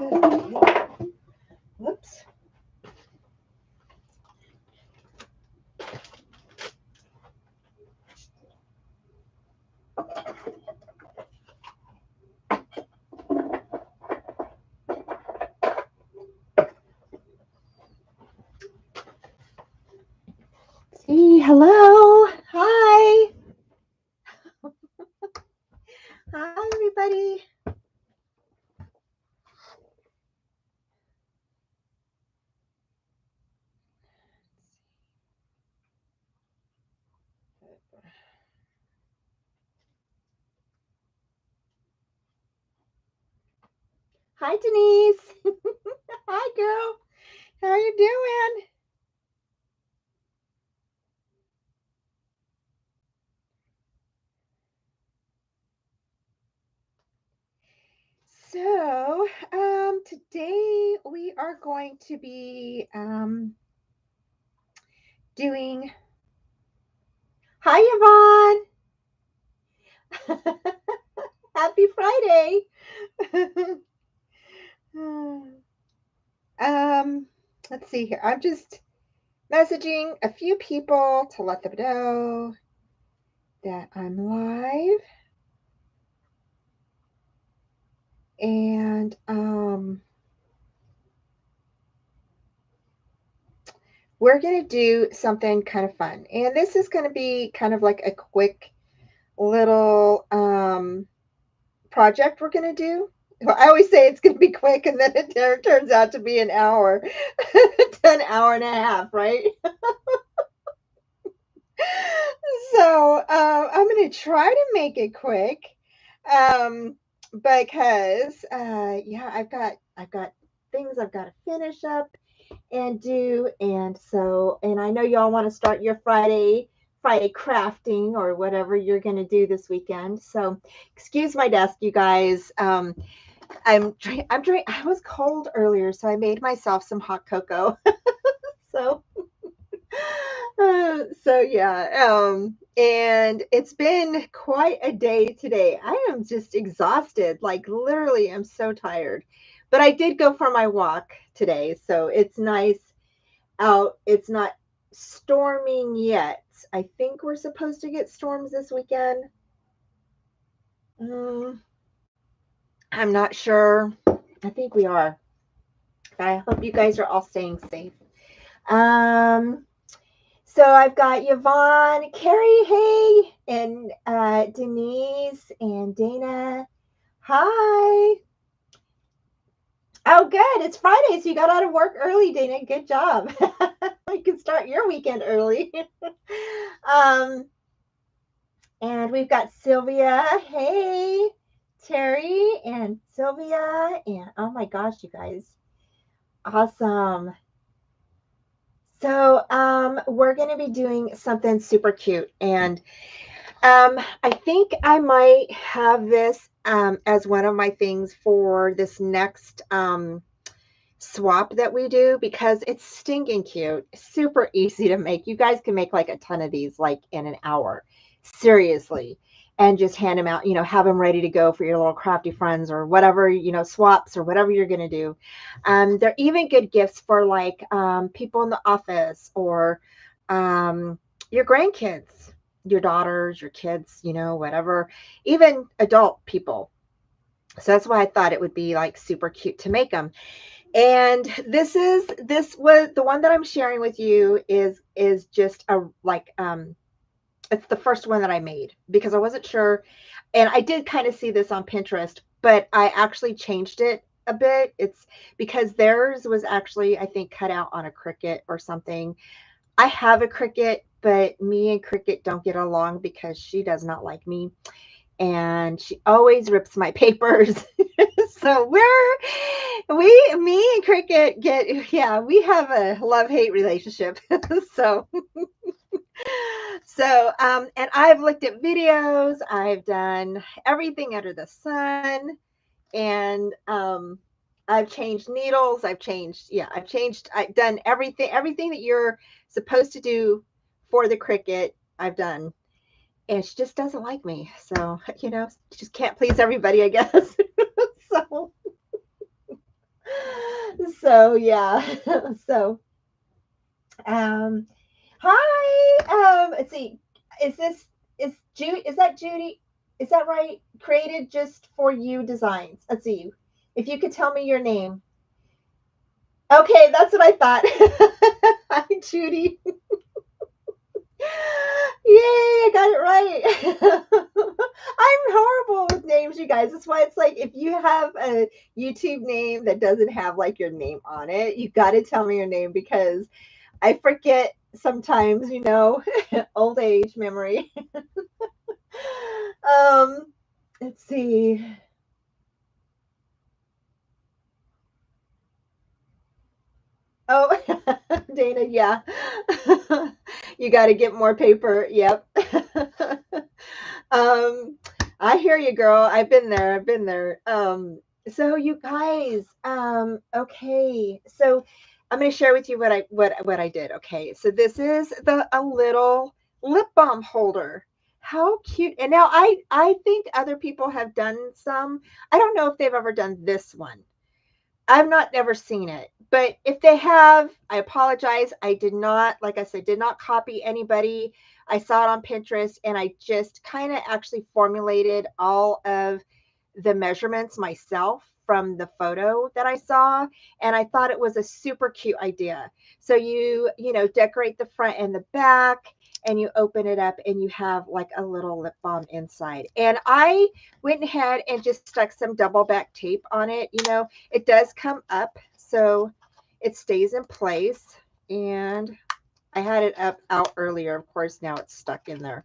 Good. Whoops. See, hello. Hi. Hi, everybody. Hi, Denise. Hi, girl. How are you doing? So, today we are going to be doing. Hi, Yvonne. Happy Friday. um, let's see here. I'm just messaging a few people to let them know that I'm live. And we're going to do something kind of fun. And this is going to be kind of like a quick little project we're going to do. Well, I always say it's going to be quick, and then it turns out to be an hour, an hour and a half, right? So I'm going to try to make it quick, because yeah, I've got things I've got to finish up and do, and so and I know y'all want to start your Friday crafting or whatever you're going to do this weekend. So excuse my desk, you guys. I'm drink. I was cold earlier, so I made myself some hot cocoa. So so yeah, and it's been quite a day today. I am just exhausted, like literally I'm so tired. But I did go for my walk today, so it's nice out. It's not storming yet. I think we're supposed to get storms this weekend. Mm, I'm not sure. I think we are. I hope you guys are all staying safe. Um, So I've got Yvonne, Carrie, hey, and Denise and Dana. Hi. Oh, good. It's Friday, so you got out of work early, Dana. Good job. You can start your weekend early. um, and we've got Sylvia. Hey, Terry and Sylvia. And oh my gosh, you guys. Awesome. So we're going to be doing something super cute. And I think I might have this as one of my things for this next swap that we do because it's stinking cute, super easy to make. You guys can make like a ton of these like in an hour, seriously, and just hand them out. Have them ready to go for your little crafty friends or whatever, swaps or whatever you're gonna do. They're even good gifts for like people in the office or your grandkids, your daughters, your kids, whatever, even adult people. So that's why I thought it would be like super cute to make them. And this was the one that I'm sharing with you is just a like it's the first one that I made because I wasn't sure, and I did kind of see this on Pinterest, but I actually changed it a bit. It's because theirs was actually, I think, cut out on a Cricut or something. I have a Cricut, but me and Cricut don't get along because she does not like me and she always rips my papers. So me and Cricket yeah, we have a love-hate relationship. So and I've looked at videos, I've done everything under the sun, and I've changed needles, I've done everything that you're supposed to do for the Cricut, I've done. And she just doesn't like me. So, she just can't please everybody, I guess. So, So yeah. So um hi. Let's see. Is this is that Judy? Is that right? Created just for you designs. Let's see. If you could tell me your name. Okay, that's what I thought. Hi, Judy. Yay, I got it right. I'm horrible with names, you guys. That's why it's like if you have a YouTube name that doesn't have like your name on it, you got to tell me your name because I forget sometimes, old age memory. um, let's see. Oh, Dana, yeah. You got to get more paper. Yep. um, I hear you, girl. I've been there. I've been there. So you guys, okay. So I'm going to share with you what I did. Okay. So this is the a little lip balm holder. How cute. And now I think other people have done some. I don't know if they've ever done this one. I've not never seen it, but if they have, I apologize. I did not, like I said, did not copy anybody. I saw it on Pinterest and I just kind of actually formulated all of the measurements myself from the photo that I saw, and I thought it was a super cute idea. So decorate the front and the back, and you open it up and you have like a little lip balm inside. And I went ahead and just stuck some double back tape on it. It does come up so it stays in place. And I had it up out earlier. Of course, now it's stuck in there.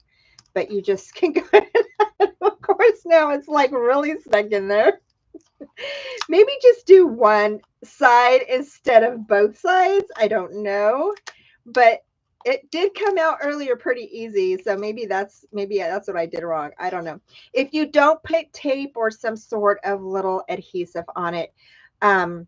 But you just can go ahead. Of course, now it's like really stuck in there. Maybe just do one side instead of both sides. I don't know. But it did come out earlier pretty easy. So maybe that's what I did wrong. I don't know. If you don't put tape or some sort of little adhesive on it, um,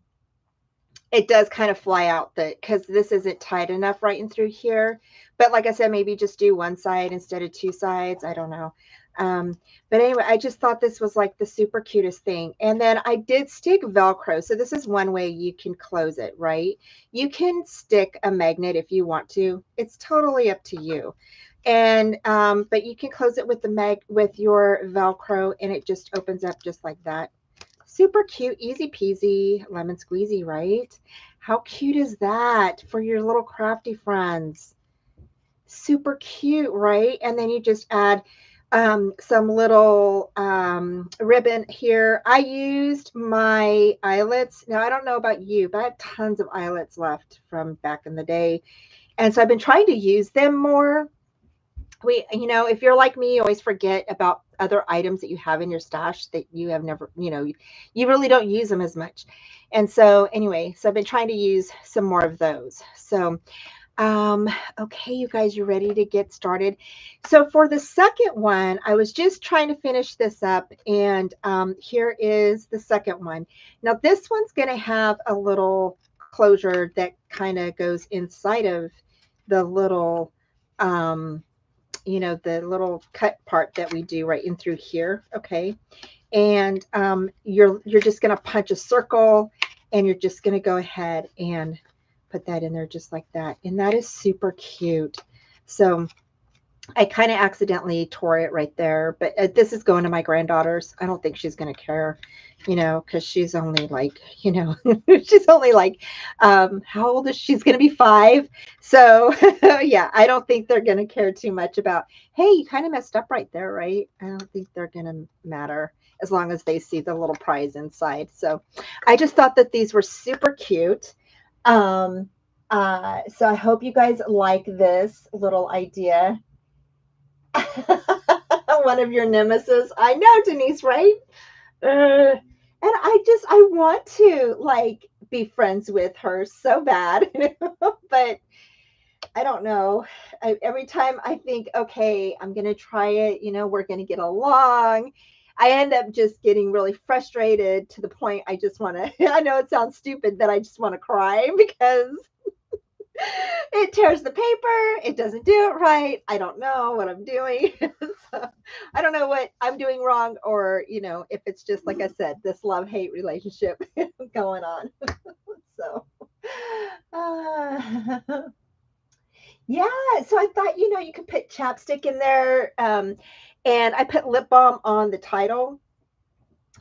it does kind of fly out because this isn't tight enough right in through here. But like I said, maybe just do one side instead of two sides. I don't know. But anyway, I just thought this was like the super cutest thing. And then I did stick Velcro. So this is one way you can close it, right? You can stick a magnet if you want to. It's totally up to you. And but you can close it with the with your Velcro and it just opens up just like that. Super cute, easy peasy, lemon squeezy, right? How cute is that for your little crafty friends? Super cute, right? And then you just add some little ribbon here. I used my eyelets. Now, I don't know about you, but I have tons of eyelets left from back in the day. And so I've been trying to use them more. If you're like me, you always forget about other items that you have in your stash that you have never, you really don't use them as much. And so anyway, so I've been trying to use some more of those. So um, okay, you guys, you ready to get started? So for the second one, I was just trying to finish this up, and here is the second one. Now this one's going to have a little closure that kind of goes inside of the little the little cut part that we do right in through here. Okay. And you're just going to punch a circle and you're just going to go ahead and put that in there just like that. And that is super cute. So I kind of accidentally tore it right there, but this is going to my granddaughter's. I don't think she's going to care, because she's only like, she's only like, how old is she? She's going to be 5. So yeah, I don't think they're going to care too much about, hey, you kind of messed up right there, right? I don't think they're going to matter as long as they see the little prize inside. So I just thought that these were super cute. So I hope you guys like this little idea. One of your nemesis. I know, Denise, right? And I want to like be friends with her so bad, but I don't know. Every time I think, okay, I'm going to try it, we're going to get along. I end up just getting really frustrated to the point I just want to, I know it sounds stupid that I just want to cry because it tears the paper. It doesn't do it right. I don't know what I'm doing. So, I don't know what I'm doing wrong, or if it's just like I said, this love-hate relationship going on. So Uh, yeah, so I thought, you could put chapstick in there. And I put lip balm on the title,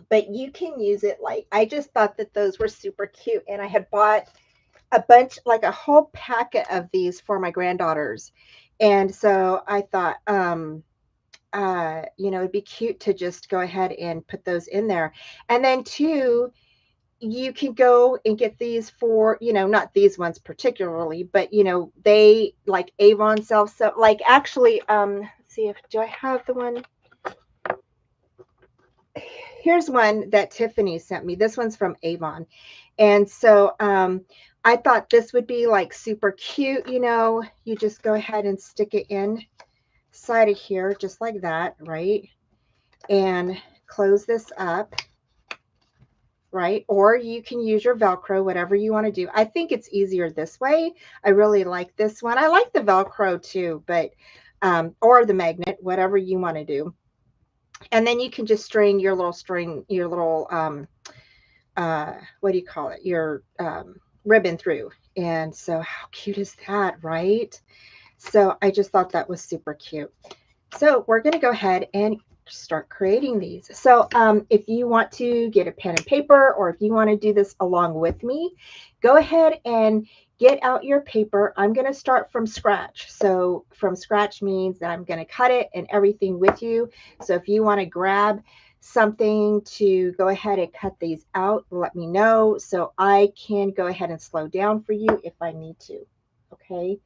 but you can use it like, I just thought that those were super cute. And I had bought a bunch, like a whole packet of these for my granddaughters. And so I thought, it'd be cute to just go ahead and put those in there. And then two, you can go and get these for, not these ones particularly, but they like Avon self, so like actually, let's see if do I have the one. Here's one that Tiffany sent me. This one's from Avon. And so I thought this would be like super cute, you just go ahead and stick it in side of here just like that, right? And close this up, right? Or you can use your Velcro, whatever you want to do. I think it's easier this way. I really like this one. I like the Velcro too, but or the magnet, whatever you want to do. And then you can just string your little what do you call it? Your ribbon through. And so how cute is that, right? So I just thought that was super cute. So we're going to go ahead and start creating these. So if you want to get a pen and paper, or if you want to do this along with me, go ahead and get out your paper. I'm going to start from scratch. So from scratch means that I'm going to cut it and everything with you. So if you want to grab something to go ahead and cut these out, let me know so I can go ahead and slow down for you if I need to. Okay.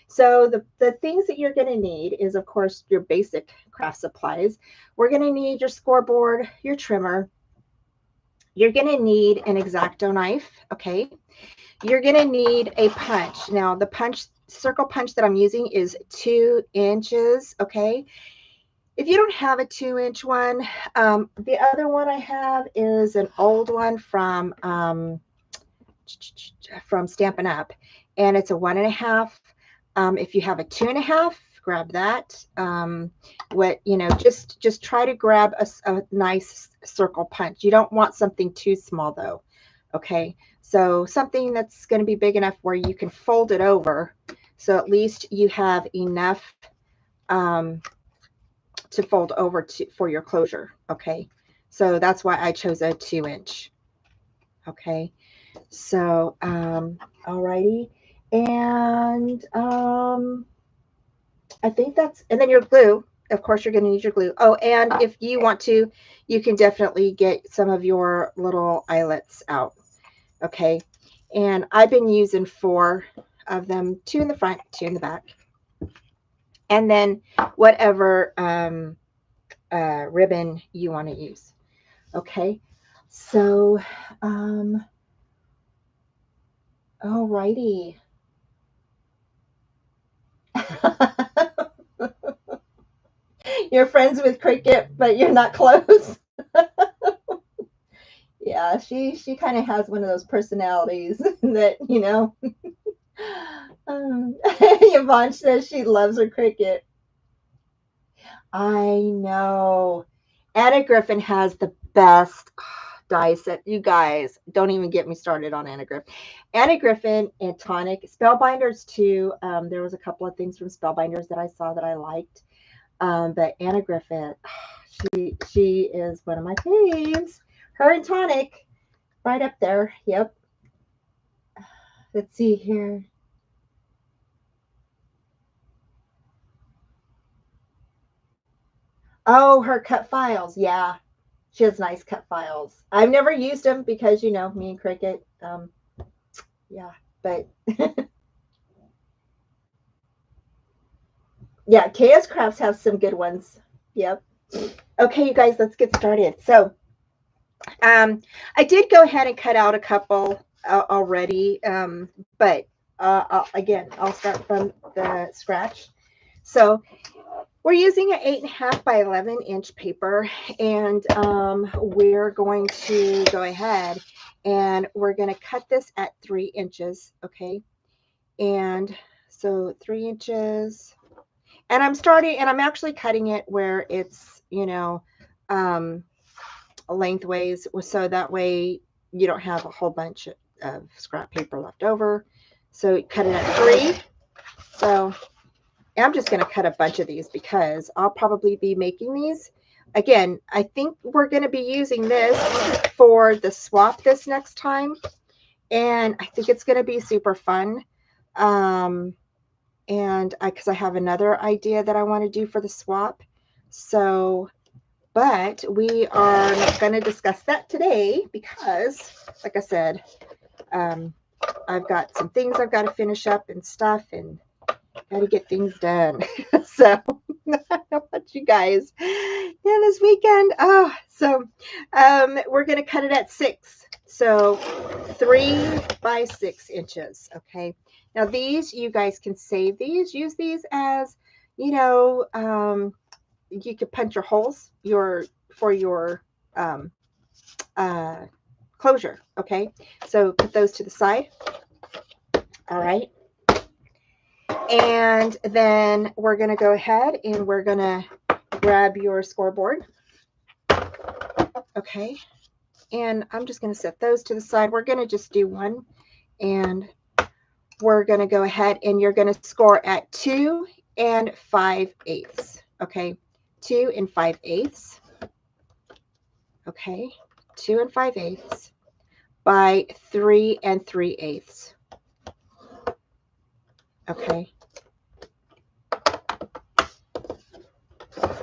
So the things that you're going to need is, of course, your basic craft supplies. We're going to need your scoreboard, your trimmer. You're going to need an X-Acto knife, okay? You're going to need a punch. Now, the circle punch that I'm using is 2 inches, okay? If you don't have a 2-inch one, the other one I have is an old one from Stampin' Up, and it's a 1.5. If you have a 2.5, grab that. Just try to grab a nice circle punch. You don't want something too small though. Okay, so something that's going to be big enough where you can fold it over, so at least you have enough to fold over for your closure. Okay, so that's why I chose a 2-inch. Okay, so alrighty. And I think that's, and then your glue, of course, you're going to need your glue. Oh, and if you want to, you can definitely get some of your little eyelets out. Okay. And I've been using 4 of them, 2 in the front, 2 in the back. And then whatever ribbon you want to use. Okay. So, alrighty. You're friends with Cricket, but you're not close. Yeah, she kind of has one of those personalities that, Yvonne says she loves her Cricket. I know. Anna Griffin has the best die set. You guys, don't even get me started on Anna Griffin. Anna Griffin and Tonic. Spellbinders too. There was a couple of things from Spellbinders that I saw that I liked. But Anna Griffin, she is one of my faves. Her and Tonic, right up there. Yep. Let's see here. Oh, her cut files. Yeah. She has nice cut files. I've never used them because, me and Cricket. Yeah. But yeah, Chaos Crafts has some good ones. Yep. Okay, you guys, let's get started. So I did go ahead and cut out a couple already, but again, I'll start from the scratch. So we're using an 8.5 by 11-inch paper, and we're going to go ahead and we're going to cut this at 3 inches, okay? And so 3 inches, and I'm actually cutting it where it's, lengthways, so that way you don't have a whole bunch of scrap paper left over. So cut it at 3. So I'm just going to cut a bunch of these because I'll probably be making these. Again, I think we're going to be using this for the swap this next time. And I think it's going to be super fun. And because I have another idea that I want to do for the swap. So, but we are not going to discuss that today because, like I said, I've got some things I've got to finish up and stuff, and got to get things done. So, how about you guys? Yeah, this weekend. Oh, so we're going to cut it at 6. So 3 by 6 inches. Okay. Now these, you guys can save these, use these as, you could punch your holes for your uh, closure. Okay. So put those to the side. All right. And then we're going to go ahead and we're going to grab your scoreboard. Okay. And I'm just going to set those to the side. We're going to just do one. And we're going to go ahead and you're going to score at 2 5/8. Okay. 2 5/8. Okay. 2 5/8 by 3 3/8. Okay.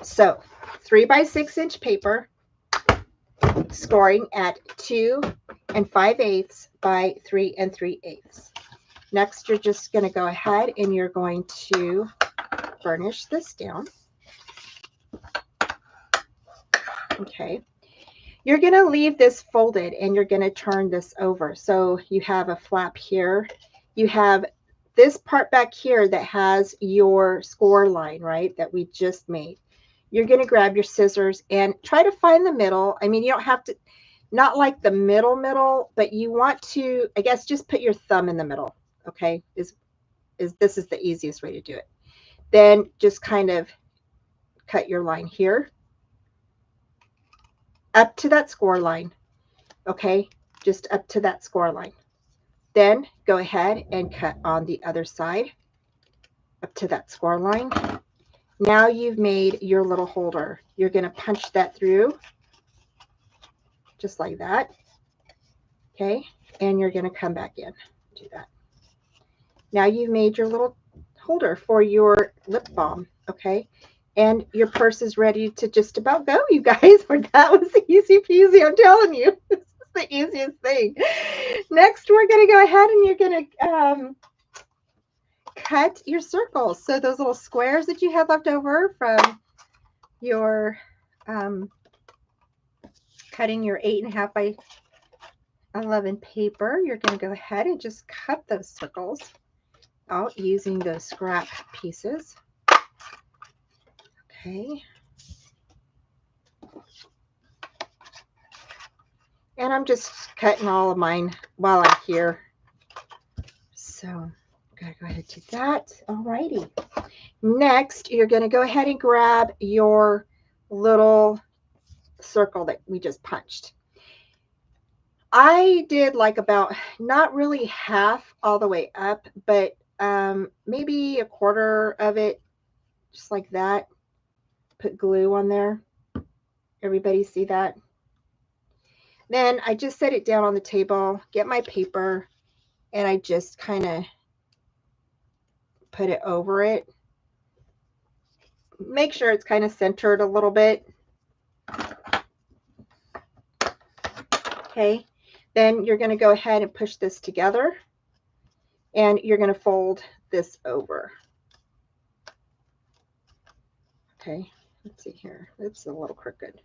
So 3 by 6 inch paper, scoring at 2 5/8 by 3 3/8. Next, you're just going to go ahead and you're going to burnish this down. Okay. You're going to leave this folded and you're going to turn this over. So you have a flap here. You have this part back here that has your score line, right, that we just made. You're going to grab your scissors and try to find the middle. I mean, you don't have to, not like the middle, but you want to, I guess, just put your thumb in the middle. Okay. This is the easiest way to do it. Then just kind of cut your line here up to that score line. Okay. Just up to that score line. Then go ahead and cut on the other side up to that score line. Now you've made your little holder. You're going to punch that through just like that. Okay. And you're going to come back in. Do that. Now you've made your little holder for your lip balm. Okay. And your purse is ready to just about go, you guys. That was easy peasy. I'm telling you. This is the easiest thing. Next, we're going to go ahead and you're going to cut your circles. So those little squares that you had left over from your cutting your 8.5 by 11 paper, you're going to go ahead and just cut those circles out using those scrap pieces. Okay. And I'm just cutting all of mine while I'm here. So gotta go ahead and do that. Alrighty. Next, you're going to go ahead and grab your little circle that we just punched. I did like about, not really half all the way up, but maybe a quarter of it, just like that. Put glue on there. Everybody see that? Then I just set it down on the table, get my paper, and I just kind of put it over it. Make sure it's kind of centered a little bit. Okay. Then you're going to go ahead and push this together, and you're going to fold this over. Okay. Let's see here. It's a little crooked.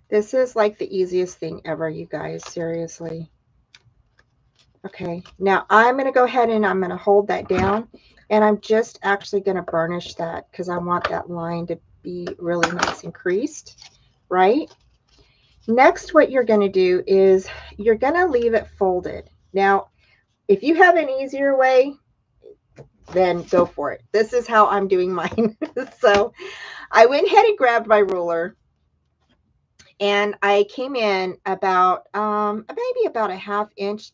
This is like the easiest thing ever, you guys. Seriously. Okay. Now I'm going to go ahead and I'm going to hold that down, and I'm just actually going to burnish that because I want that line to be really nice and creased, right? Next, what you're going to do is you're going to leave it folded. Now, if you have an easier way, then go for it. This is how I'm doing mine. So I went ahead and grabbed my ruler, And I came in about maybe about a ½ inch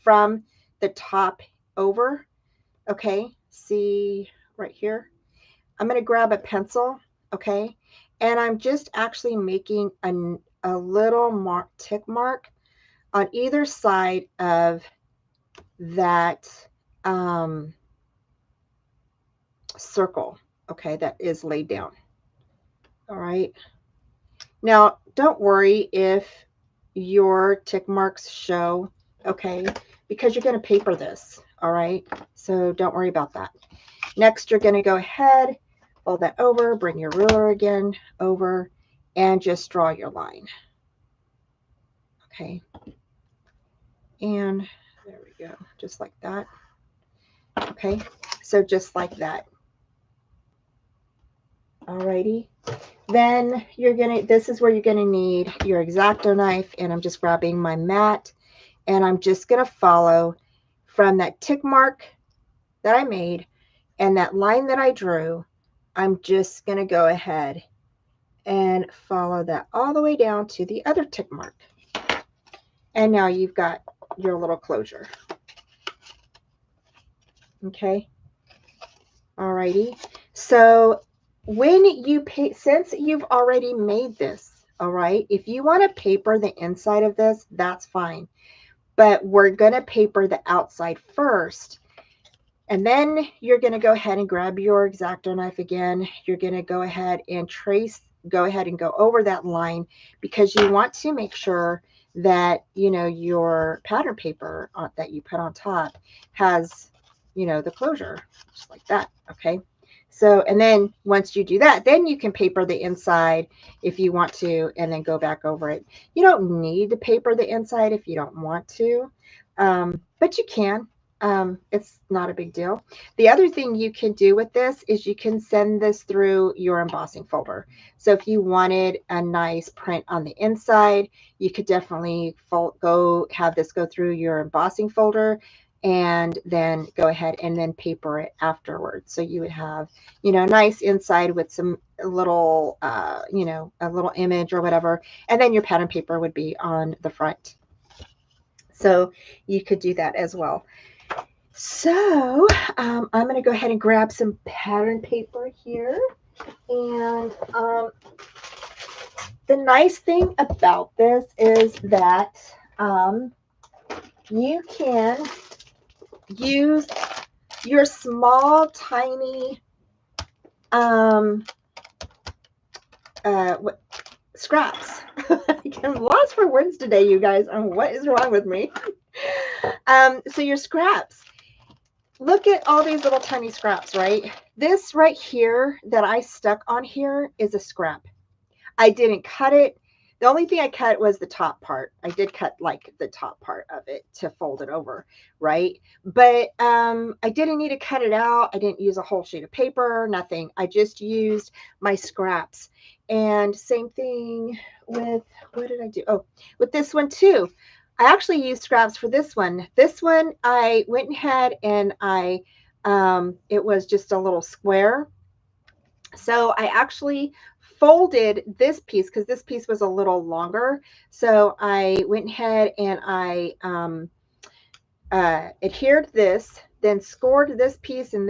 from the top over. Okay, see right here. I'm going to grab a pencil, okay, and I'm just actually making a little tick mark on either side of that circle, okay, that is laid down. All right. Now, don't worry if your tick marks show, okay, because you're going to paper this, all right? So don't worry about that. Next, you're going to go ahead, fold that over, bring your ruler again over, and just draw your line. Okay. And there we go, just like that. Okay, so just like that. Alrighty. Then you're gonna, this is where you're gonna need your X-Acto knife, and I'm just grabbing my mat, and I'm just gonna follow from that tick mark that I made and that line that I drew. I'm just gonna go ahead and follow that all the way down to the other tick mark. And now you've got your little closure. Okay. Alrighty. So when you since you've already made this, all right, if you want to paper the inside of this, that's fine. But we're going to paper the outside first. And then you're going to go ahead and grab your X-Acto knife again. You're going to go ahead and go ahead and go over that line, because you want to make sure that, you know, your pattern paper that you put on top has, you know, the closure, just like that. Okay. So, and then once you do that, then you can paper the inside if you want to, and then go back over it. You don't need to paper the inside if you don't want to, but you can. It's not a big deal. The other thing you can do with this is you can send this through your embossing folder. So if you wanted a nice print on the inside, you could definitely have this go through your embossing folder, and then go ahead and then paper it afterwards. So you would have, you know, nice inside with some little, you know, a little image or whatever, and then your pattern paper would be on the front. So you could do that as well. So I'm going to go ahead and grab some pattern paper here. And the nice thing about this is that you can use your small, tiny scraps. I'm lost for words today, you guys. What is wrong with me? So your scraps. Look at all these little tiny scraps, right? This right here that I stuck on here is a scrap. I didn't cut it. The only thing I cut was the top part. I did cut like the top part of it to fold it over, right? But I didn't need to cut it out. I didn't use a whole sheet of paper, nothing. I just used my scraps. And same thing with, what did I do? Oh, with this one too. I actually used scraps for this one. This one, I went ahead and it was just a little square. So I actually folded this piece because this piece was a little longer. So I went ahead and I adhered this, then scored this piece and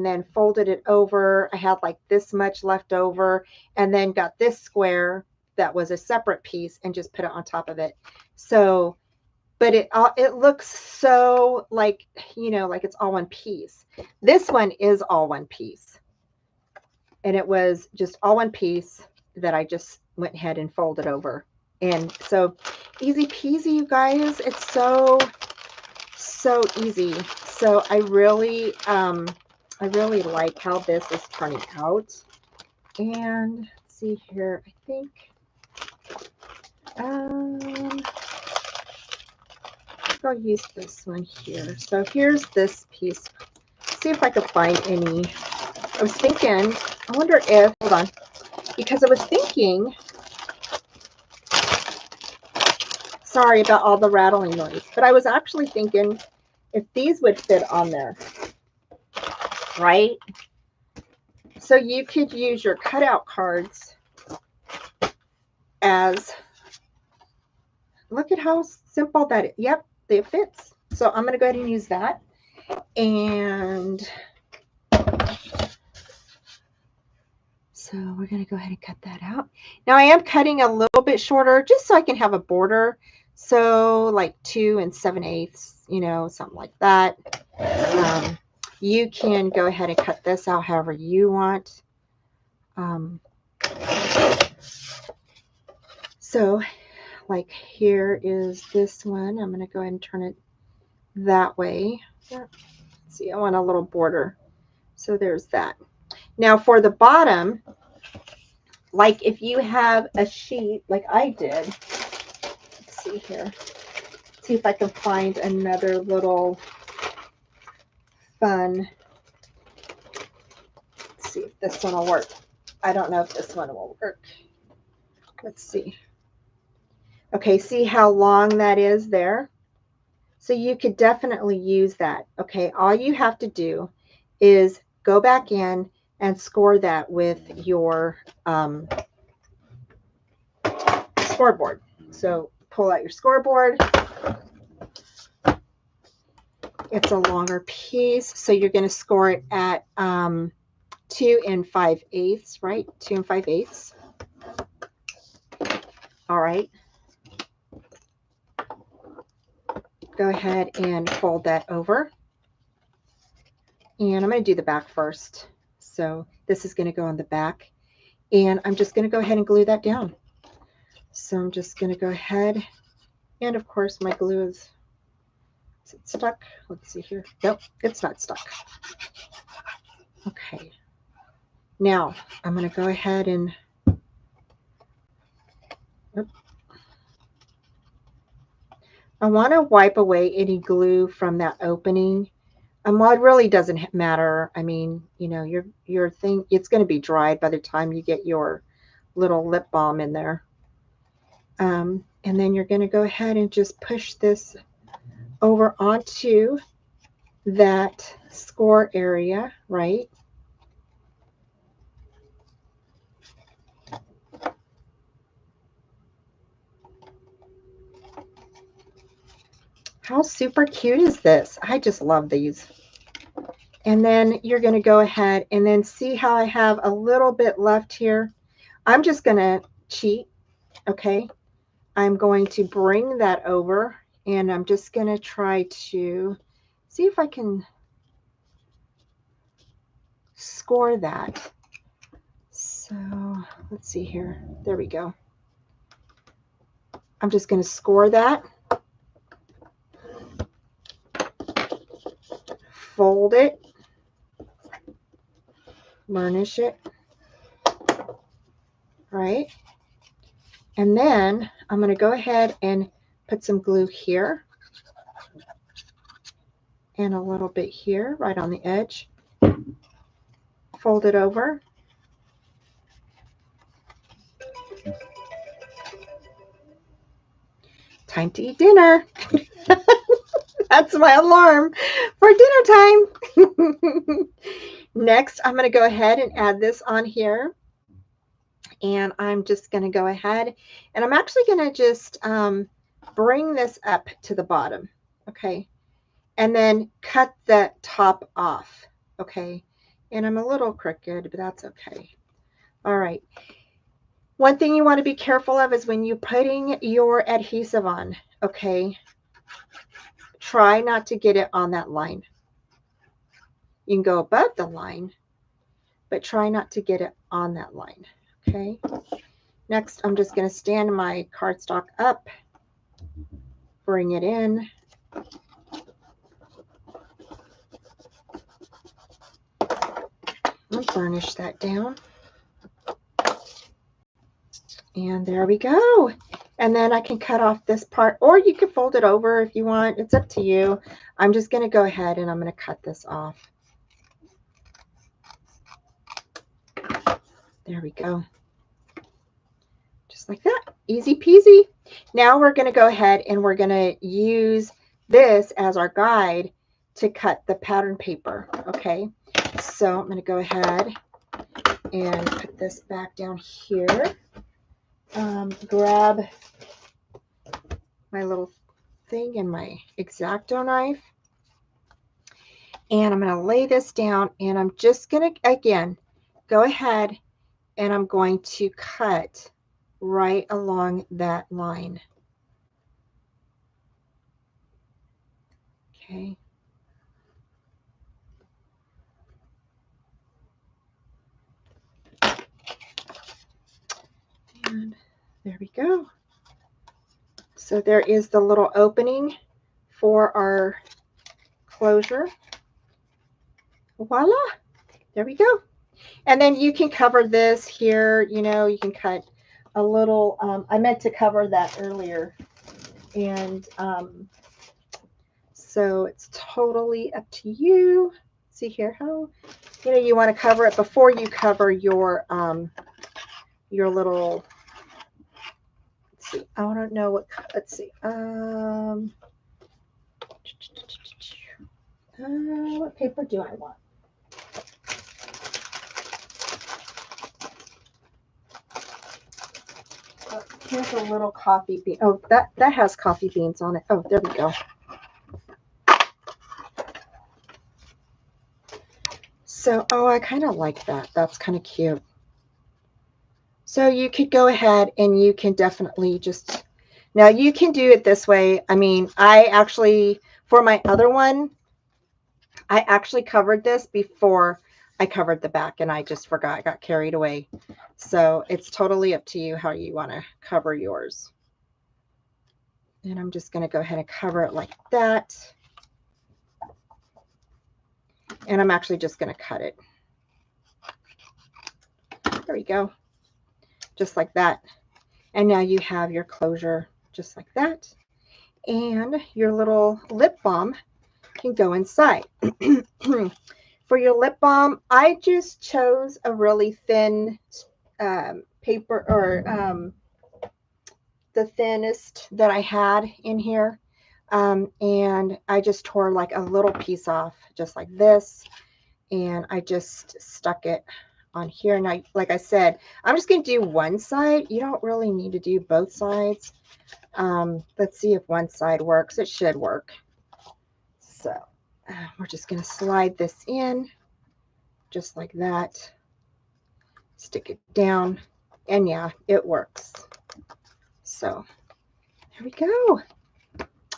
then folded it over. I had like this much left over, and then got this square that was a separate piece and just put it on top of it. So, but it looks so like, you know, like it's all one piece. This one is all one piece. And it was just all one piece that I just went ahead and folded over. And so easy peasy, you guys. It's so easy. So I really like how this is turning out. And let's see here, I think I'll use this one here. So here's this piece. See if I could find any. I was thinking, I wonder if, hold on, because I was thinking, sorry about all the rattling noise, but I was actually thinking if these would fit on there, right? So you could use your cutout cards as, look at how simple that is. Yep, it fits. So I'm going to go ahead and use that. And so we're going to go ahead and cut that out. Now I am cutting a little bit shorter just so I can have a border. So like 2 7/8, you know, something like that. You can go ahead and cut this out however you want. So like here is this one. I'm going to go ahead and turn it that way. See, I want a little border. So there's that. Now for the bottom, like if you have a sheet like I did, let's see here. See if I can find another little fun. Let's see if this one will work. I don't know if this one will work. Let's see. Okay, see how long that is there? So you could definitely use that. Okay, all you have to do is go back in and score that with your scoreboard. So pull out your scoreboard. It's a longer piece, so you're going to score it at 2 5/8, right? 2 5/8. All right. Go ahead and fold that over. And I'm going to do the back first. So this is going to go on the back. And I'm just going to go ahead and glue that down. So I'm just going to go ahead. And of course, my glue is it stuck? Let's see here. Nope, it's not stuck. Okay. Now I'm going to go ahead and I want to wipe away any glue from that opening. Well, it really doesn't matter. I mean, you know, your thing, it's going to be dried by the time you get your little lip balm in there. And then you're going to go ahead and just push this over onto that score area, right? How super cute is this? I just love these. And then you're going to go ahead and then see how I have a little bit left here. I'm just going to cheat, okay? I'm going to bring that over and I'm just going to try to see if I can score that. So let's see here. There we go. I'm just going to score that. Fold it. Burnish it. Right? And then I'm going to go ahead and put some glue here and a little bit here right on the edge. Fold it over. Time to eat dinner. That's my alarm for dinner time. Next, I'm going to go ahead and add this on here. And I'm just going to go ahead and I'm actually going to just bring this up to the bottom. Okay. And then cut the top off. Okay. And I'm a little crooked, but that's okay. All right. One thing you want to be careful of is when you're putting your adhesive on, okay, try not to get it on that line. You can go above the line, but try not to get it on that line, okay? Next, I'm just going to stand my cardstock up, bring it in. I'll burnish that down. And there we go. And then I can cut off this part, or you can fold it over if you want. It's up to you. I'm just going to go ahead and I'm going to cut this off. There we go. Just like that. Easy peasy. Now we're going to go ahead and we're going to use this as our guide to cut the pattern paper. Okay. So I'm going to go ahead and put this back down here. grab my little thing and my X-Acto knife. And I'm going to lay this down, and I'm just going to, again, go ahead and I'm going to cut right along that line. Okay. And there we go. So there is the little opening for our closure. Voila. There we go. And then you can cover this here, you know, you can cut a little, I meant to cover that earlier. And so it's totally up to you. See here how, you know, you want to cover it before you cover your little, let's see, I don't know what, let's see, what paper do I want? Oh, here's a little coffee bean. Oh, that has coffee beans on it. Oh, there we go. So, oh, I kind of like that. That's kind of cute. So you could go ahead and you can definitely just, now you can do it this way. I mean, I actually, for my other one, I actually covered this before I covered the back, and I just forgot. I got carried away. So it's totally up to you how you want to cover yours. And I'm just going to go ahead and cover it like that. And I'm actually just going to cut it. There we go. Just like that. And now you have your closure just like that. And your little lip balm can go inside. For your lip balm, I just chose a really thin paper, or the thinnest that I had in here. And I just tore like a little piece off just like this. And I just stuck it on here. Now, like I said, I'm just going to do one side. You don't really need to do both sides. Let's see if one side works. It should work. So we're just going to slide this in just like that. Stick it down. And yeah, it works. So there we go.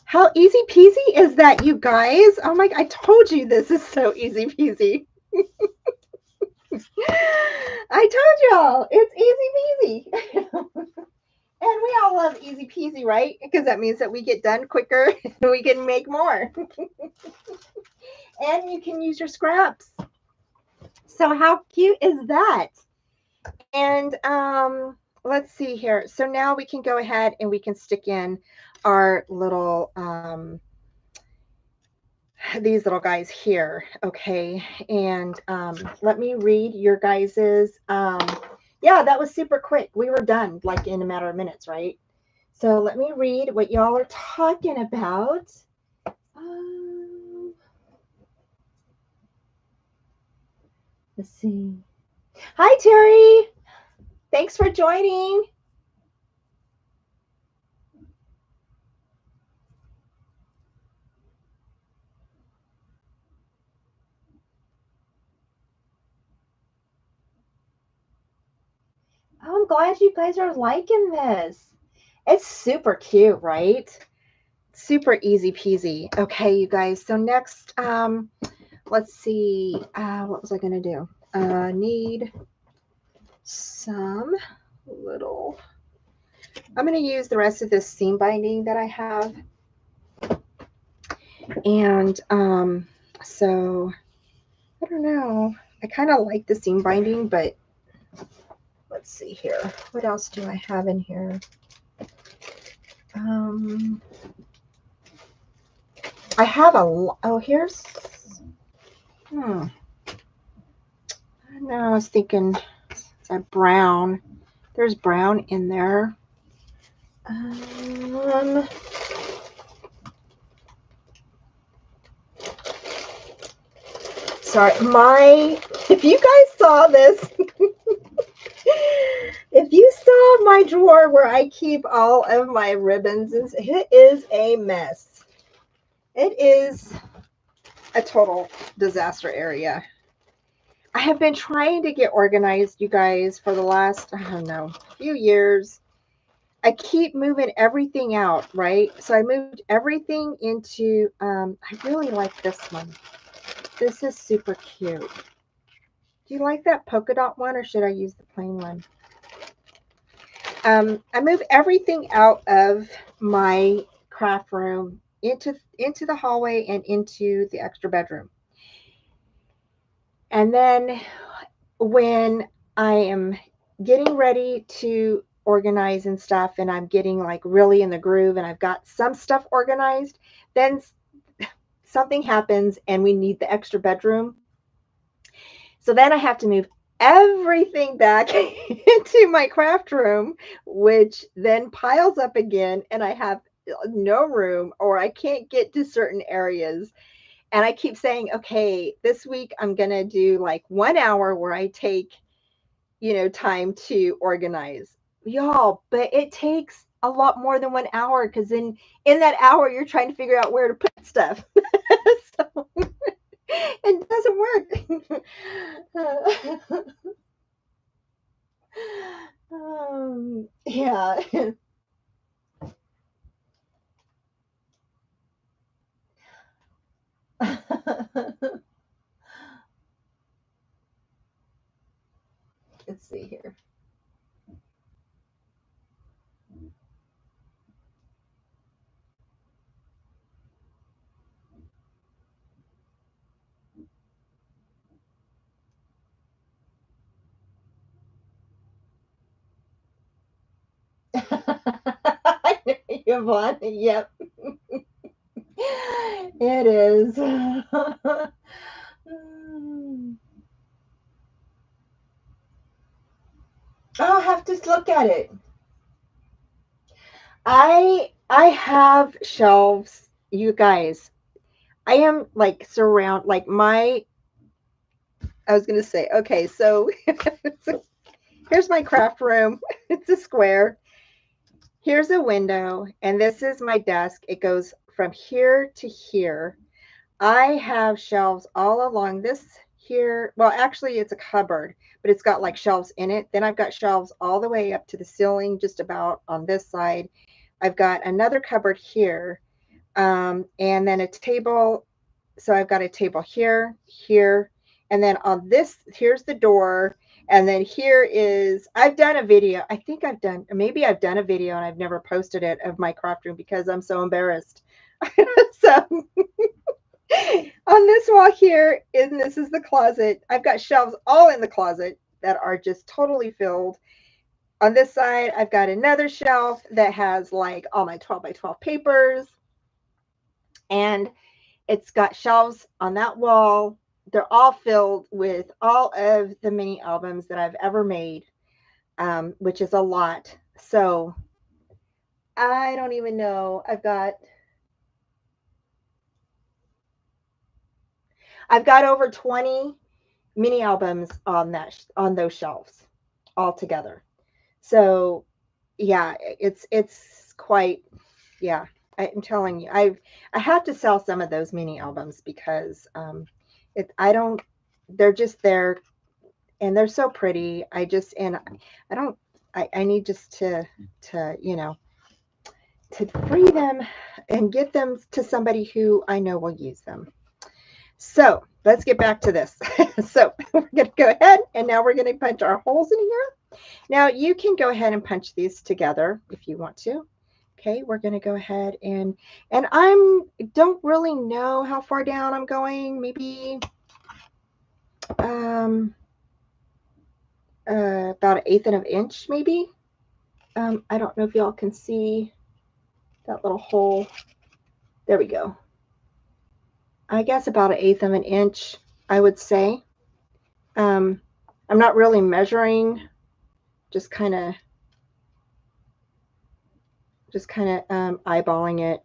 How easy peasy is that, you guys? Oh my, I told you this is so easy peasy. I told y'all it's easy peasy. And we all love easy peasy, right? Because that means that we get done quicker and we can make more. And you can use your scraps. So how cute is that? And let's see here. So now we can go ahead and we can stick in our little these little guys here. Okay. And let me read your guys's yeah, that was super quick. We were done like in a matter of minutes, right? So let me read what y'all are talking about. Let's see. Hi, Terry. Thanks for joining. Oh, I'm glad you guys are liking this. It's super cute, right? Super easy peasy. Okay, you guys. So next, let's see. What was I going to do? Need some little, I'm going to use the rest of this seam binding that I have. And so I don't know. I kind of like the seam binding, but let's see here. What else do I have in here? I have a, oh, here's, I know, I was thinking, it's a brown. There's brown in there. Sorry, if you guys saw this, If you saw my drawer where I keep all of my ribbons, it is a mess. It is a total disaster area. I have been trying to get organized, you guys, for the last, I don't know, few years. I keep moving everything out, right? So I moved everything into, I really like this one. This is super cute. Do you like that polka dot one or should I use the plain one? I move everything out of my craft room into the hallway and into the extra bedroom. And then when I am getting ready to organize and stuff and I'm getting like really in the groove and I've got some stuff organized, then something happens and we need the extra bedroom. So then I have to move everything back into my craft room, which then piles up again and I have no room or I can't get to certain areas. And I keep saying, okay, this week I'm going to do like 1 hour where I take, time to organize. Y'all, but it takes a lot more than 1 hour because in that hour you're trying to figure out where to put stuff. So it doesn't work. Yeah. Let's see here. Yvonne, yep. It is. I'll have to look at it. I have shelves, you guys. I am like like I was gonna say, okay, so here's my craft room. It's a square. Here's a window, and this is my desk. It goes from here to here. I have shelves all along this here. Well, actually, it's a cupboard, but it's got like shelves in it. Then I've got shelves all the way up to the ceiling, just about on this side. I've got another cupboard here, and then a table. So I've got a table here, here, and then on this, here's the door. And then here is, I've done a video. I think maybe I've done a video and I've never posted it of my craft room because I'm so embarrassed. So on this wall here, and this is the closet. I've got shelves all in the closet that are just totally filled. On this side, I've got another shelf that has like all my 12 by 12 papers. And it's got shelves on that wall. They're all filled with all of the mini albums that I've ever made, which is a lot. So I don't even know. I've got over 20 mini albums on those shelves all together. So yeah, it's quite, yeah. I'm telling you, I have to sell some of those mini albums because I don't, they're just there and they're so pretty. I don't, I need just to to free them and get them to somebody who I know will use them. So let's get back to this. So we're going to go ahead and now we're going to punch our holes in here. Now you can go ahead and punch these together if you want to. Okay, we're going to go ahead and don't really know how far down I'm going. Maybe about 1/8 of an inch, maybe. I don't know if y'all can see that little hole. There we go. I guess about 1/8 of an inch, I would say. I'm not really measuring, just kind of eyeballing it.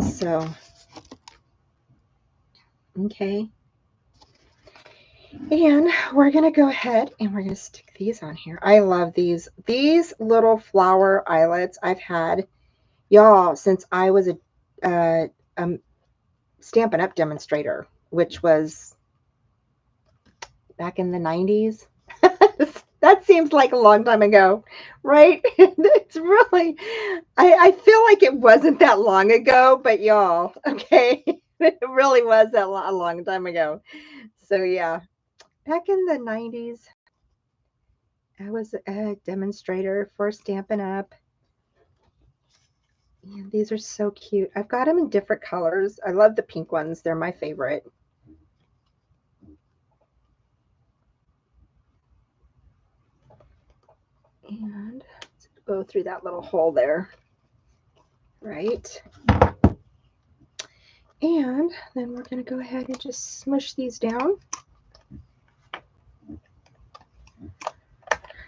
So, okay. And we're going to go ahead and we're going to stick these on here. I love these. These little flower eyelets I've had, y'all, since I was a Stampin' Up! Demonstrator, which was back in the 90s. That seems like a long time ago, right? It's really, I feel like it wasn't that long ago, but y'all, okay, it really was a long time ago. So yeah, back in the 90s, I was a demonstrator for Stampin' Up. And these are so cute. I've got them in different colors. I love the pink ones. They're my favorite. And go through that little hole there, right? And then we're going to go ahead and just smush these down.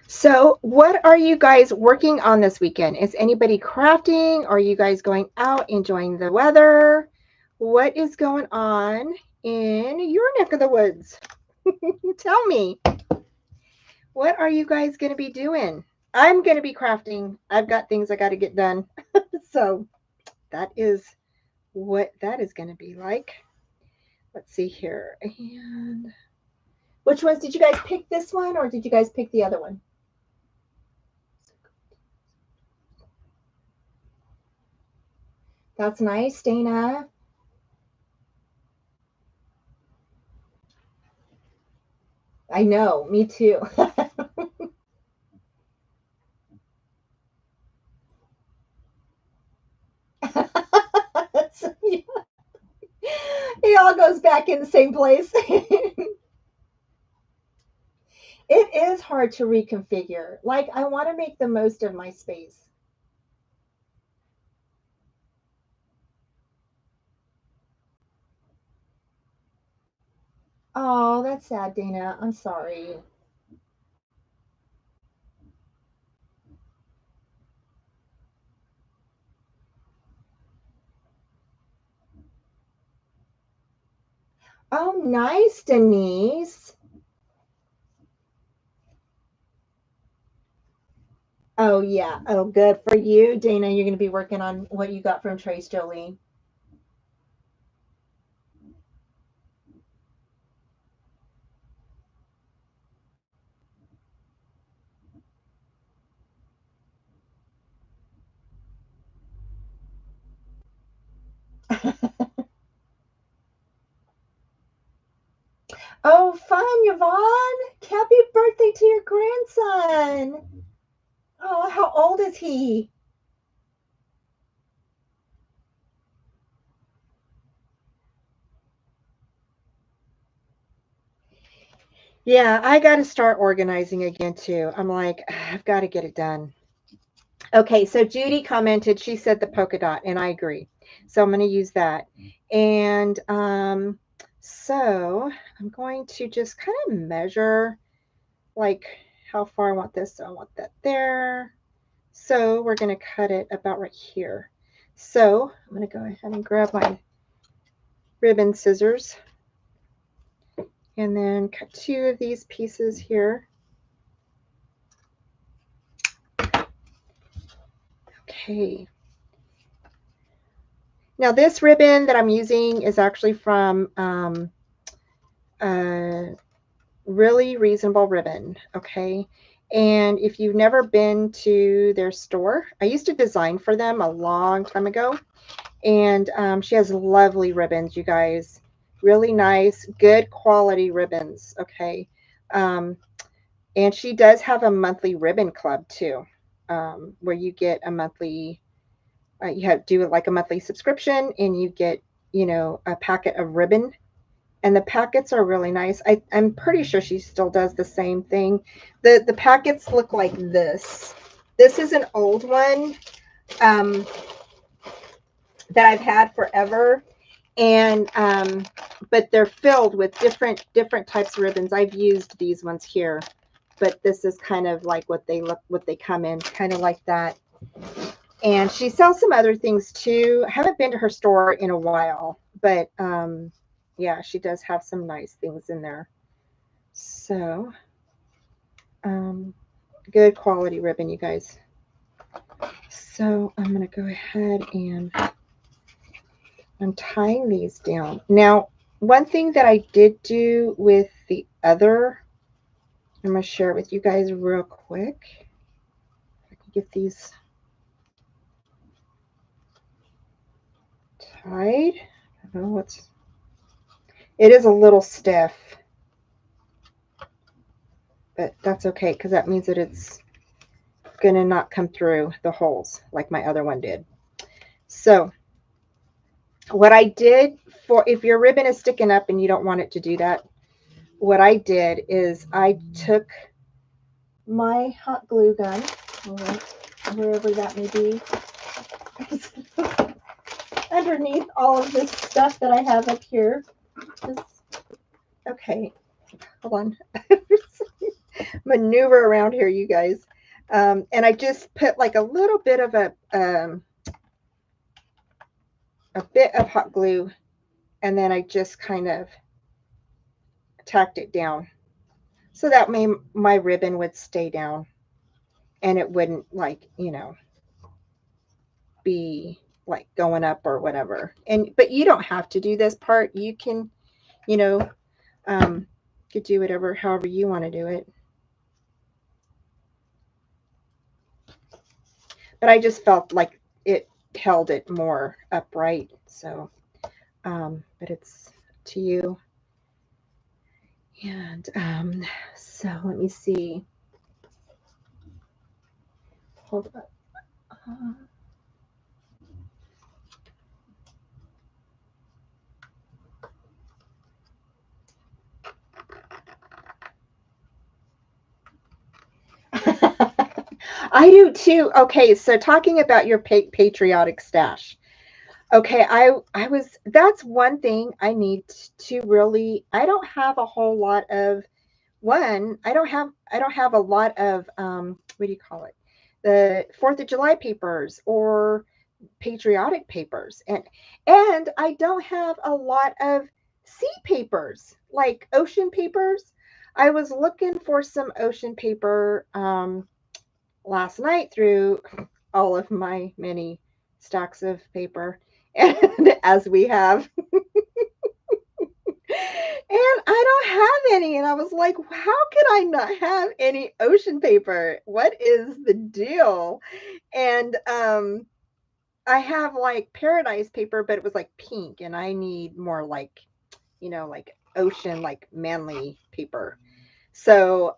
So what are you guys working on this weekend? Is anybody crafting? Are you guys going out enjoying the weather? What is going on in your neck of the woods? Tell me. What are you guys going to be doing? I'm going to be crafting. I've got things I got to get done. So that is what that is going to be like. Let's see here. And which ones did you guys pick, this one, or did you guys pick the other one? That's nice, Dana. I know, me too. So, yeah, it all goes back in the same place. It is hard to reconfigure. Like, I want to make the most of my space. Oh, that's sad, Dana. I'm sorry. Oh, nice, Denise. Oh, yeah. Oh, good for you, Dana. You're going to be working on what you got from Trace Jolie. Oh, fun, Yvonne. Happy birthday to your grandson. Oh, how old is he? Yeah, I got to start organizing again too. I'm like, I've got to get it done. Okay, so Judy commented, she said the polka dot, and I agree. So I'm going to use that. And so I'm going to just kind of measure like how far I want this. So I want that there. So we're going to cut it about right here. So I'm going to go ahead and grab my ribbon scissors and then cut two of these pieces here. Okay. Now this ribbon that I'm using is actually from Really Reasonable Ribbon, okay? And if you've never been to their store, I used to design for them a long time ago, and she has lovely ribbons, you guys. Really nice, good quality ribbons, okay? Um, and she does have a monthly ribbon club too, where you get a monthly, you have do like a monthly subscription, and you get, you know, a packet of ribbon, and the packets are really nice. I'm pretty sure she still does the same thing. The packets look like this. This is an old one um, that I've had forever, and but they're filled with different types of ribbons. I've used these ones here, but this is kind of like what they come in, kind of like that. And she sells some other things too. I haven't been to her store in a while, but yeah, she does have some nice things in there. So, good quality ribbon, you guys. So I'm going to go ahead and I'm tying these down. Now, one thing that I did do with the other, I'm going to share it with you guys real quick. I can get these tied. I don't know what's, it is a little stiff, but that's okay because that means that it's going to not come through the holes like my other one did. So what I did for, if your ribbon is sticking up and you don't want it to do that, what I did is I took my hot glue gun, wherever that may be, underneath all of this stuff that I have up here. Okay, hold on. Maneuver around here, you guys. And I just put like a little bit of a bit of hot glue, and then I just kind of tacked it down so that my ribbon would stay down and it wouldn't, like, you know, be like going up or whatever. And but you don't have to do this part. You can, you know, could do whatever, however you want to do it. But I just felt like it held it more upright. So, but it's to you. And so let me see. Hold up. I do too. Okay, so talking about your patriotic stash. Okay, I was, that's one thing I need to really, I don't have a whole lot of, one, I don't have a lot of what do you call it? The 4th of July papers or patriotic papers. And I don't have a lot of sea papers, like ocean papers. I was looking for some ocean paper last night through all of my many stacks of paper, and as we have, and I don't have any. And I was like, how could I not have any ocean paper? What is the deal? And I have like paradise paper, but it was like pink, and I need more like, you know, like ocean, like manly paper. So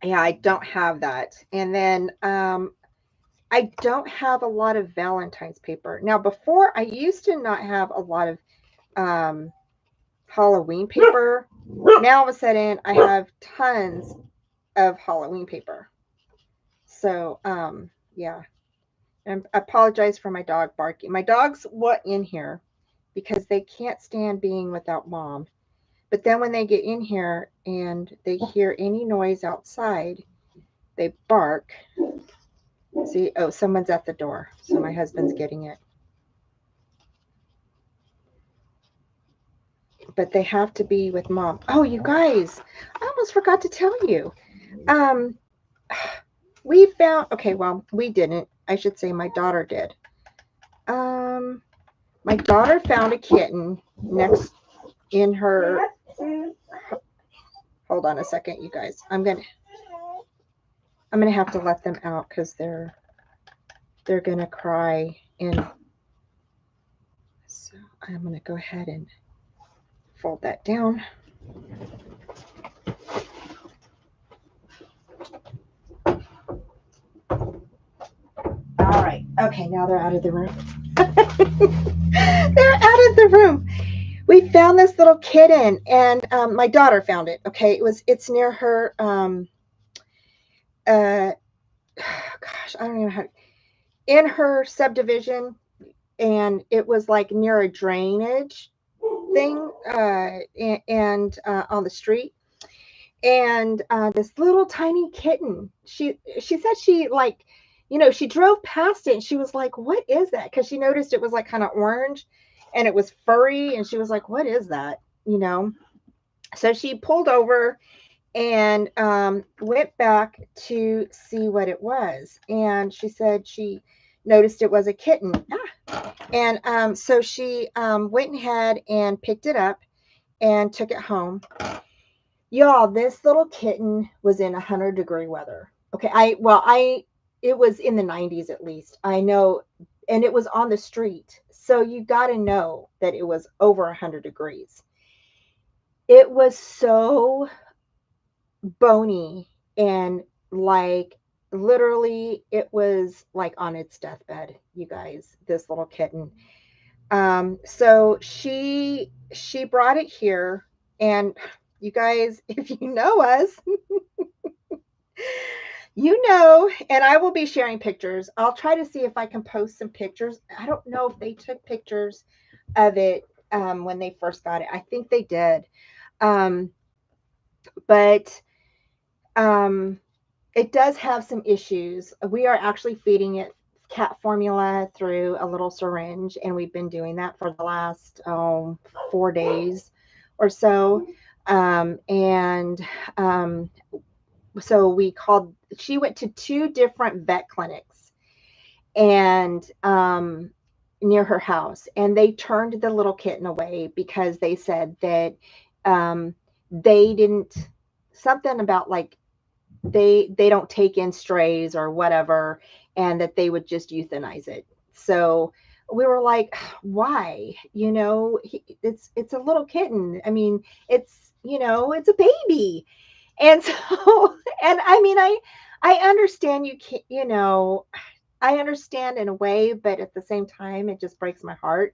yeah, I don't have that. And then I don't have a lot of Valentine's paper. Now, before I used to not have a lot of Halloween paper. Now, all of a sudden, I have tons of Halloween paper. So, yeah. And I apologize for my dog barking. My dogs were in here because they can't stand being without mom. But then when they get in here and they hear any noise outside, they bark. See, oh, someone's at the door. So my husband's getting it. But they have to be with mom. Oh, you guys, I almost forgot to tell you. Um, we found, okay, well, we didn't. I should say my daughter did. My daughter found a kitten next in her. Hold on a second, you guys. I'm gonna have to let them out because they're gonna cry. And so I'm gonna go ahead and fold that down. All right. Okay, now they're out of the room. They're out of the room. We found this little kitten, and my daughter found it. Okay, it's near her. Gosh, I don't even know how. In her subdivision, and it was like near a drainage thing, and on the street. And this little tiny kitten, she said she, like, you know, she drove past it and she was like, what is that? Because she noticed it was like kind of orange and it was furry, and she was like, what is that? You know? So she pulled over and went back to see what it was. And she said she noticed it was a kitten. And so she went ahead and picked it up and took it home. Y'all, this little kitten was in 100-degree weather. Okay, it was in the 90s at least. I know, and it was on the street. So you got to know that it was over 100 degrees. It was so bony and like literally it was like on its deathbed, you guys, this little kitten. So she brought it here, and you guys, if you know us, you know, and I will be sharing pictures. I'll try to see if I can post some pictures. I don't know if they took pictures of it when they first got it. I think they did. Um, but it does have some issues. We are actually feeding it cat formula through a little syringe, and we've been doing that for the last 4 days or so. And so she went to two different vet clinics and near her house, and they turned the little kitten away because they said that they didn't, something about like they don't take in strays or whatever, and that they would just euthanize it. So we were like, why? It's a little kitten. I mean, it's a baby. And so and I mean, I understand you can't, I understand in a way, but at the same time it just breaks my heart.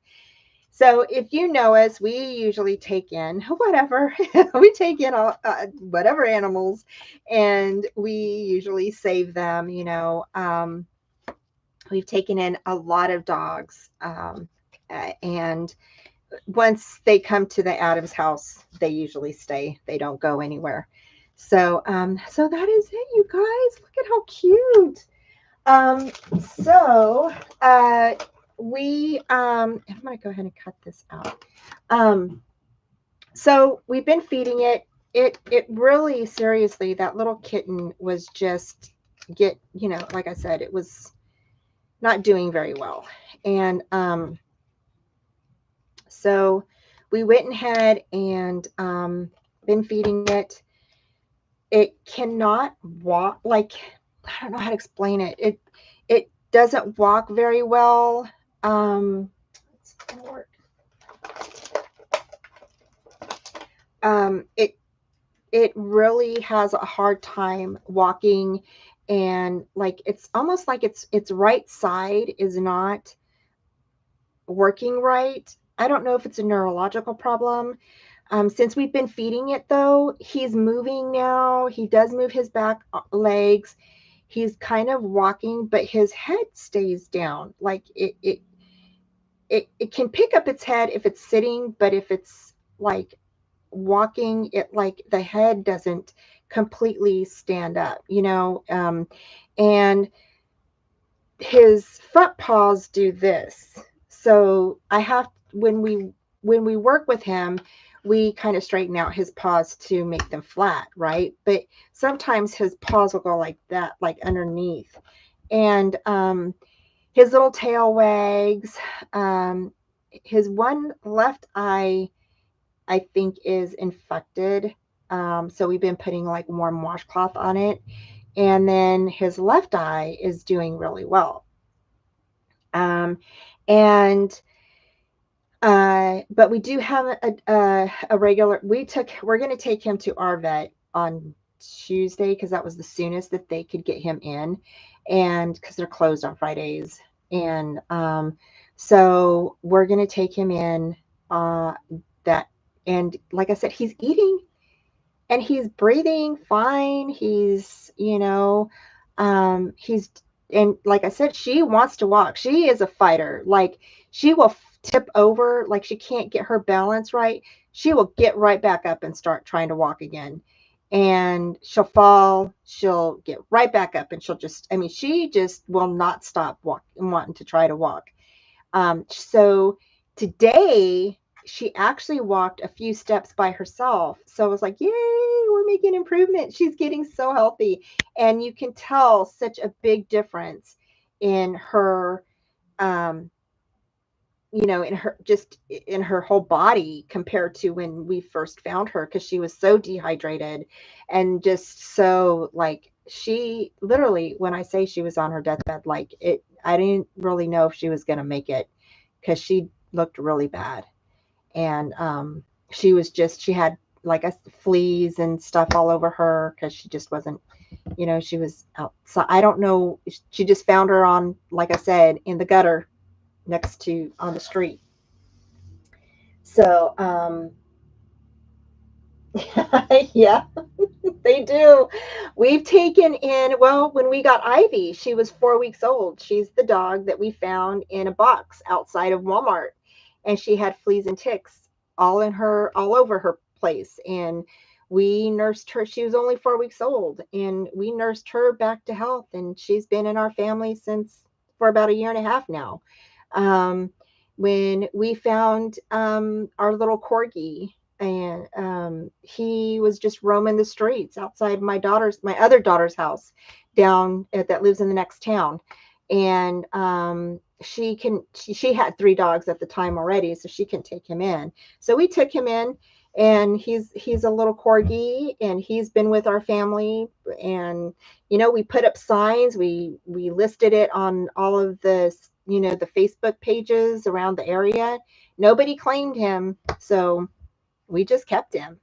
So if you know us, we usually take in whatever we take in all, whatever animals, and we usually save them. We've taken in a lot of dogs, and once they come to the Adams house, they usually stay. They don't go anywhere. So that is it, you guys. Look at how cute. Um, so I'm gonna go ahead and cut this out. Um, so we've been feeding it. It really seriously, that little kitten was just like I said, it was not doing very well. And so we went ahead and been feeding it. It cannot walk, like, I don't know how to explain it. It doesn't walk very well. It's gonna work. It really has a hard time walking, and like it's almost like its right side is not working right. I don't know if it's a neurological problem. Since we've been feeding it, though, he's moving now. He does move his back legs. He's kind of walking, but his head stays down. Like it can pick up its head if it's sitting, but if it's like walking, it like the head doesn't completely stand up, and his front paws do this. So I have when we work with him, we kind of straighten out his paws to make them flat, right? But sometimes his paws will go like that, like underneath. And his little tail wags. His one left eye, I think, is infected. So we've been putting like warm washcloth on it. And then his left eye is doing really well. And but we do have a regular. We're going to take him to our vet on Tuesday because that was the soonest that they could get him in, and because they're closed on Fridays. And so we're going to take him in. That and like I said, he's eating and he's breathing fine. He's and like I said, she wants to walk. She is a fighter. Like she will tip over, like she can't get her balance right. She will get right back up and start trying to walk again. And she'll fall, she'll get right back up, and she just will not stop wanting to try to walk. So today she actually walked a few steps by herself. So I was like, yay, we're making improvement. She's getting so healthy. And you can tell such a big difference in her, um, in her, just in her whole body compared to when we first found her, because she was so dehydrated and just so like, she literally, when I say she was on her deathbed, like it, I didn't really know if she was going to make it, because she looked really bad. And she was just, she had like a fleas and stuff all over her, because she just wasn't, she was out. So I don't know, she just found her on, like I said, in the gutter next to, on the street. So yeah, they do. We've taken in, well, when we got Ivy, she was 4 weeks old. She's the dog that we found in a box outside of Walmart. And she had fleas and ticks all over her place. And we nursed her. She was only 4 weeks old. And we nursed her back to health. And she's been in our family since, for about a year and a half now. Um, when we found our little corgi, and he was just roaming the streets outside my other daughter's house down that lives in the next town. And she had 3 dogs at the time already, so she can take him in. So we took him in, and he's a little corgi, and he's been with our family. And we put up signs, we listed it on all of the Facebook pages around the area. Nobody claimed him, so we just kept him.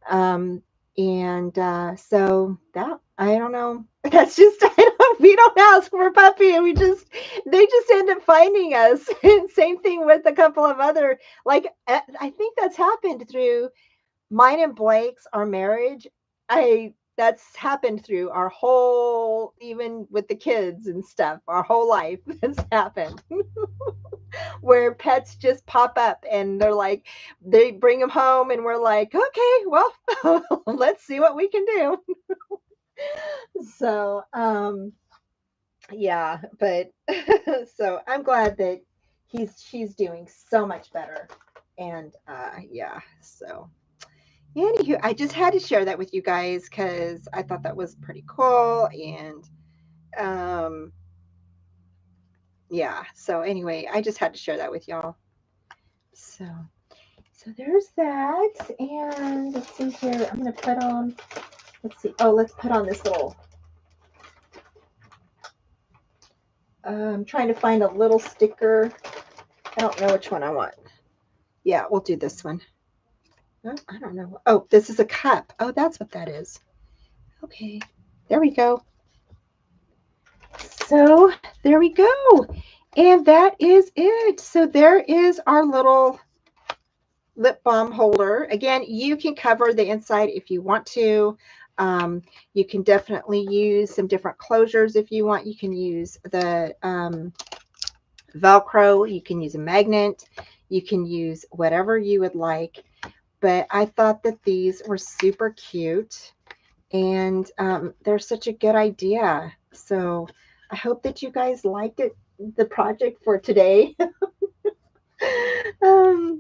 Um, and so that, I don't know. That's just, we don't ask for a puppy, and they just end up finding us. Same thing with a couple of other, like I think that's happened through mine and Blake's, our marriage. That's happened through our whole, even with the kids and stuff, our whole life has happened. Where pets just pop up, and they bring them home, and we're like, okay, well, let's see what we can do. So yeah, but so I'm glad that she's doing so much better. And yeah, so anywho, I just had to share that with you guys, because I thought that was pretty cool. And um yeah, so anyway, I just had to share that with y'all. So there's that. And let's see here. I'm going to put on, let's see. Oh, let's put on this little, I'm trying to find a little sticker. I don't know which one I want. Yeah, we'll do this one. Oh, I don't know. Oh, this is a cup. Oh, that's what that is. Okay, there we go. So there we go. And that is it. So there is our little lip balm holder. Again, you can cover the inside if you want to. You can definitely use some different closures if you want. You can use the Velcro. You can use a magnet. You can use whatever you would like. But I thought that these were super cute, and they're such a good idea. So I hope that you guys liked it, the project for today.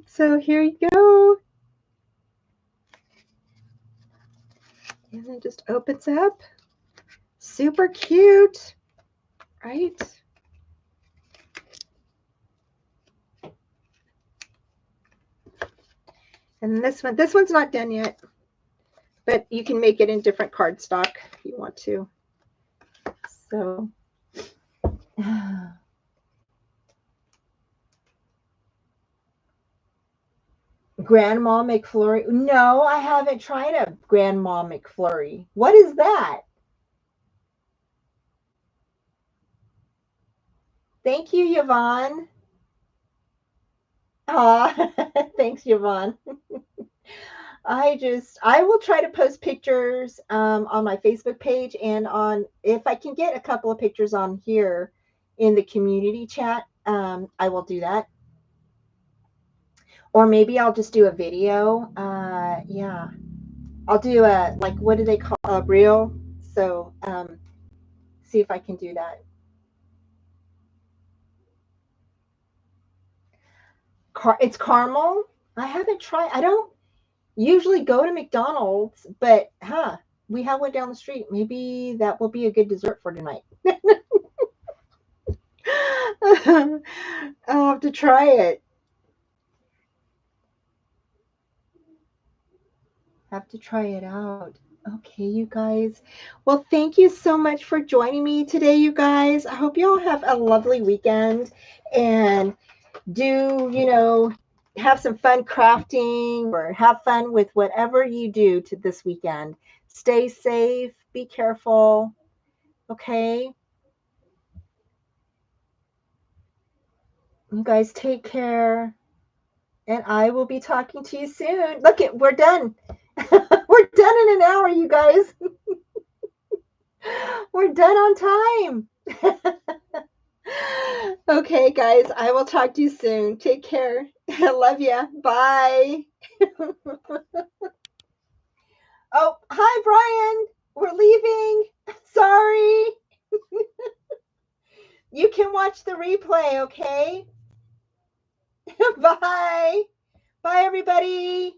So here you go. And it just opens up. Super cute, right? And this one's not done yet, but you can make it in different cardstock if you want to. So Grandma McFlurry. No, I haven't tried a Grandma McFlurry. What is that? Thank you, Yvonne. Aw, thanks, Yvonne. I will try to post pictures on my Facebook page, and on, if I can get a couple of pictures on here in the community chat, I will do that. Or maybe I'll just do a video. Yeah, I'll do a, like, what do they call a reel? So see if I can do that. It's caramel. I haven't tried. I don't usually go to McDonald's, but we have one down the street. Maybe that will be a good dessert for tonight. I'll have to try it. Have to try it out. Okay, you guys. Well, thank you so much for joining me today, you guys. I hope you all have a lovely weekend and do, have some fun crafting or have fun with whatever you do to this weekend. Stay safe, be careful, okay? You guys take care, and I will be talking to you soon. Look, we're done. We're done in an hour, you guys. We're done on time. Okay, guys, I will talk to you soon. Take care. I love you. Bye. Oh, hi, Brian. We're leaving. Sorry. You can watch the replay, okay? Bye. Bye, everybody.